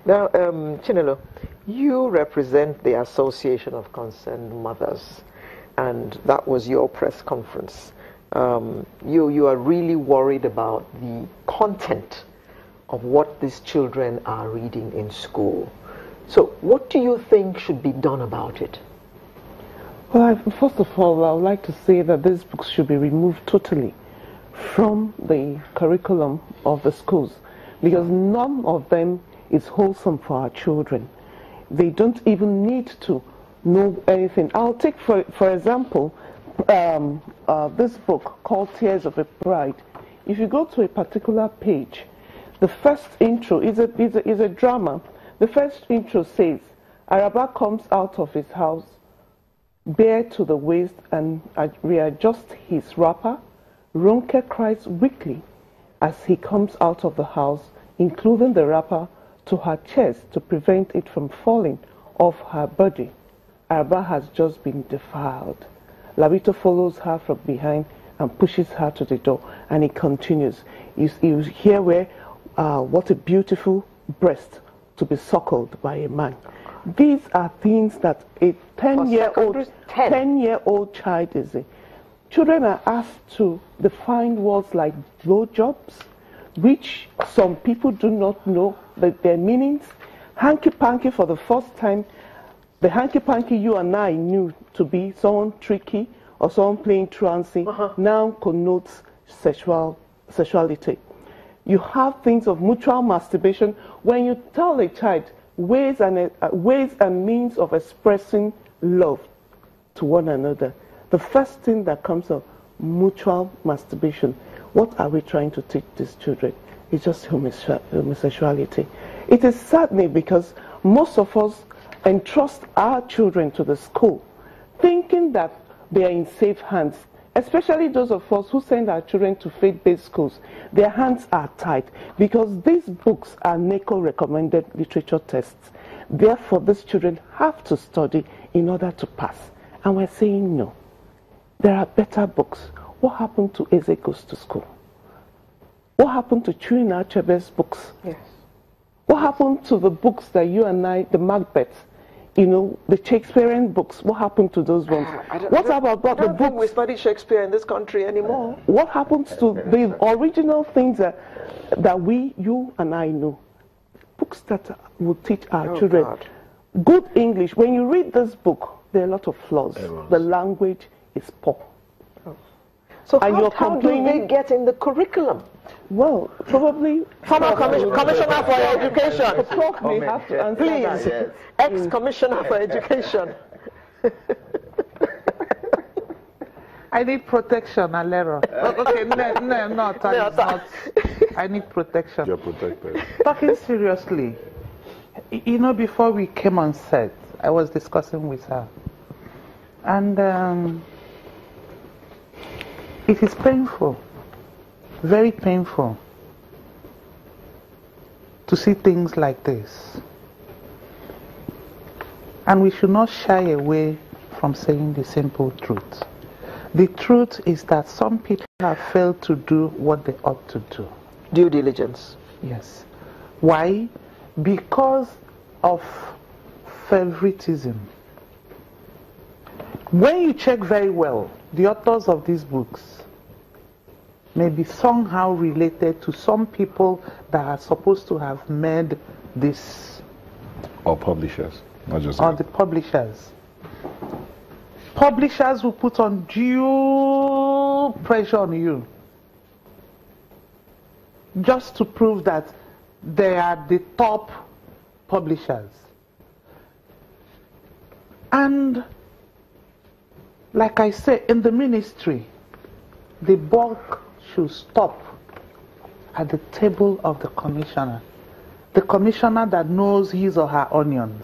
Now, Chinelo, you represent the Association of Concerned Mothers, and that was your press conference. You are really worried about the content of what these children are reading in school. So what do you think should be done about it? Well, first of all, I would like to say that these books should be removed totally from the curriculum of the schools, because none of them is wholesome for our children. They don't even need to know anything. I'll take, for example, this book called Tears of a Bride. If you go to a particular page, the first intro is a drama. The first intro says, Araba comes out of his house, bare to the waist, and readjusts his wrapper. Ronke cries weakly as he comes out of the house, including the wrapper to her chest to prevent it from falling off her body. Araba has just been defiled. Labito follows her from behind and pushes her to the door, and it continues. You hear where, what a beautiful breast to be suckled by a man. These are things that a 10-year-old child is in. Children are asked to define words like blowjobs, which some people do not know their meanings. Hanky-panky, for the first time, the hanky-panky you and I knew to be someone tricky or someone playing trancy now connotes sexuality. You have things of mutual masturbation. When you tell a child ways and means of expressing love to one another, the first thing that comes up, mutual masturbation. What are we trying to teach these children? It's just homosexuality. It is saddening because most of us entrust our children to the school thinking that they are in safe hands, especially those of us who send our children to faith-based schools. Their hands are tied because these books are NACO recommended literature tests. Therefore, these children have to study in order to pass. And we're saying no. There are better books. What happened to Eze Goes to School? What happened to Chuina Achebe's books? Yes. What happened to the books that you and I, the Macbeth, you know, the Shakespearean books? What happened to those ones? What about the books? Think we study Shakespeare in this country anymore. What happens to the original things that you and I know? Books that will teach our children. God. Good English. When you read this book, there are a lot of flaws. The language is poor. So how do they get in the curriculum? Well, probably... Former Commissioner for Education. May have to answer Please, that. ex-Commissioner for Education. I need protection, Alero. Okay, no, I need protection. You're protected. Talking seriously, you know, before we came on set, I was discussing with her. And it is painful, very painful, to see things like this. And we should not shy away from saying the simple truth. The truth is that some people have failed to do what they ought to do. Due diligence. Yes. Why? Because of favoritism. When you check very well, the authors of these books may be somehow related to some people that are supposed to have made this. Or publishers, not just. Or the publishers. Publishers will put undue pressure on you just to prove that they are the top publishers. And like I say, in the ministry, the buck should stop at the table of the commissioner. The commissioner that knows his or her onions.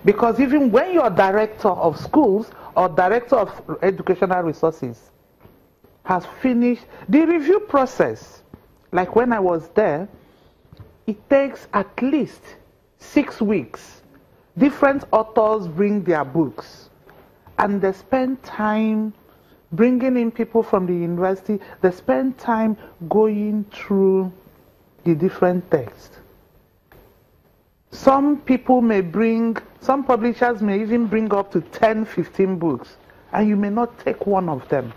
Because even when you're director of schools or director of educational resources has finished the review process, like when I was there, it takes at least 6 weeks. Different authors bring their books and they spend time bringing in people from the university. They spend time going through the different texts. Some people may bring, some publishers may even bring up to 10, 15 books, and you may not take one of them.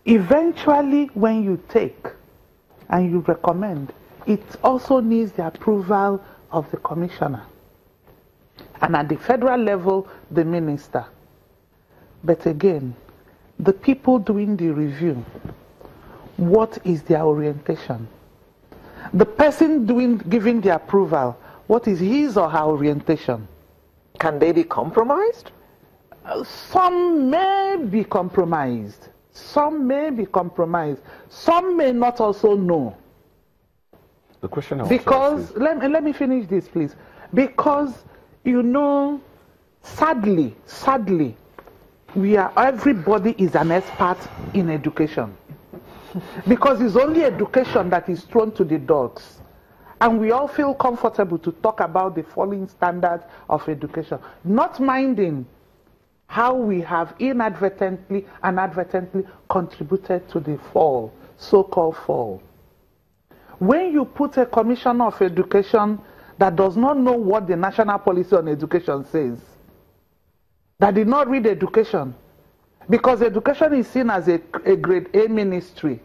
Eventually, when you take and you recommend, it also needs the approval of the commissioner. And at the federal level, the minister. But again, the people doing the review, what is their orientation? The person giving the approval, what is his or her orientation? Can they be compromised? Some may be compromised. Some may be compromised. Some may not also know. The question I want to Because, ask is, let me finish this, please. Because, you know, sadly, everybody is an expert in education. Because it's only education that is thrown to the dogs. And we all feel comfortable to talk about the falling standards of education, not minding how we have inadvertently and advertently contributed to the fall, so-called fall. When you put a commissioner of education that does not know what the national policy on education says, that did not read education, because education is seen as a grade A ministry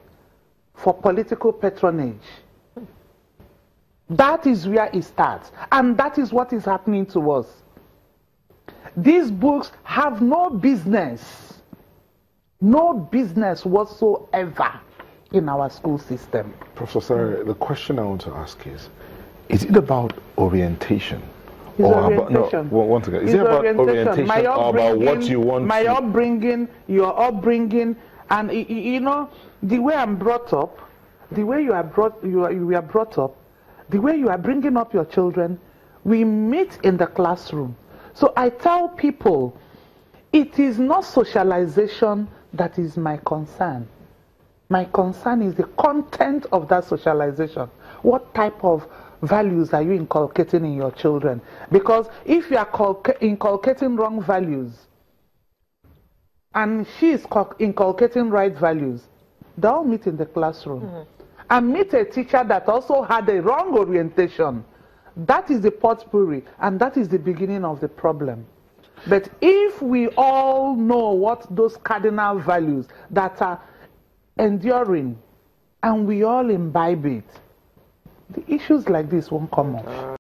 for political patronage. That is where it starts, and that is what is happening to us. These books have no business whatsoever in our school system. Professor Osare, the question I want to ask is it about orientation? It's or orientation. About, no, once again, is it about orientation or about what you want my to... upbringing, your upbringing, and you know, the way I'm brought up, the way you are brought up, the way you are bringing up your children, we meet in the classroom. So I tell people, it is not socialization that is my concern. My concern is the content of that socialization. What type of values are you inculcating in your children? Because if you are inculcating wrong values, and she is inculcating right values, they all meet in the classroom. And meet a teacher that also had a wrong orientation. That is the potpourri, and that is the beginning of the problem. But if we all know what those cardinal values that are enduring, and we all imbibe it, the issues like this won't come up.